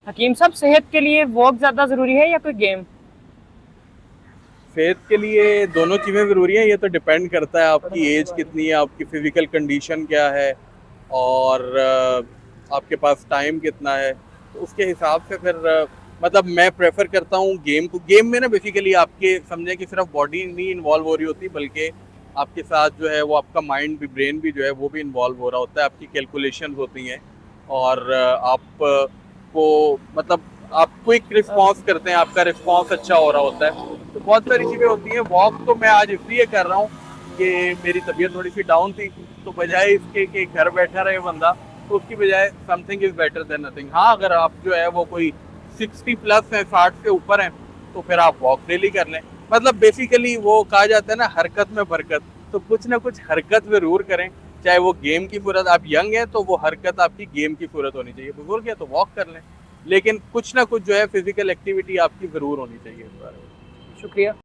हकीम साहब, सेहत के लिए वॉक ज्यादा जरूरी है या कोई गेम? सेहत के लिए दोनों चीज़ें ज़रूरी हैं। ये तो डिपेंड करता है आपकी पढ़ने एज वाली। कितनी है, आपकी फिजिकल कंडीशन क्या है, और आपके पास टाइम कितना है। तो उसके हिसाब से फिर मतलब मैं प्रेफर करता हूँ गेम को। गेम में ना बेसिकली आपके समझे कि सिर्फ बॉडी नहीं इन्वॉल्व हो रही होती, बल्कि आपके साथ जो है वो आपका माइंड भी, ब्रेन भी जो है वो भी इन्वॉल्व हो रहा होता है, आपकी कैलकुलेशन होती हैं। और आप को मतलब आप क्विक रिस्पॉन्स करते हैं, आपका रिस्पॉन्स अच्छा हो रहा होता है। तो बहुत सारी चीज़ें होती हैं। वॉक तो मैं आज इसलिए कर रहा हूँ कि मेरी तबीयत थोड़ी सी डाउन थी, तो बजाय इसके कि घर बैठा रहे बंदा, तो उसकी बजाय something is better than nothing. हाँ, अगर आप जो है वो कोई 60+ है, 60 से ऊपर हैं, तो फिर आप वॉक डेली कर लें। मतलब बेसिकली वो कहा जाता है ना, हरकत में बरकत। तो कुछ ना कुछ हरकत ज़रूर करें, चाहे वो गेम की सूरत। आप यंग हैं तो वो हरकत आपकी गेम की सूरत होनी चाहिए, बुजुर्ग है तो वॉक कर लें, लेकिन कुछ ना कुछ जो है फिजिकल एक्टिविटी आपकी ज़रूर होनी चाहिए इस बारे में। शुक्रिया।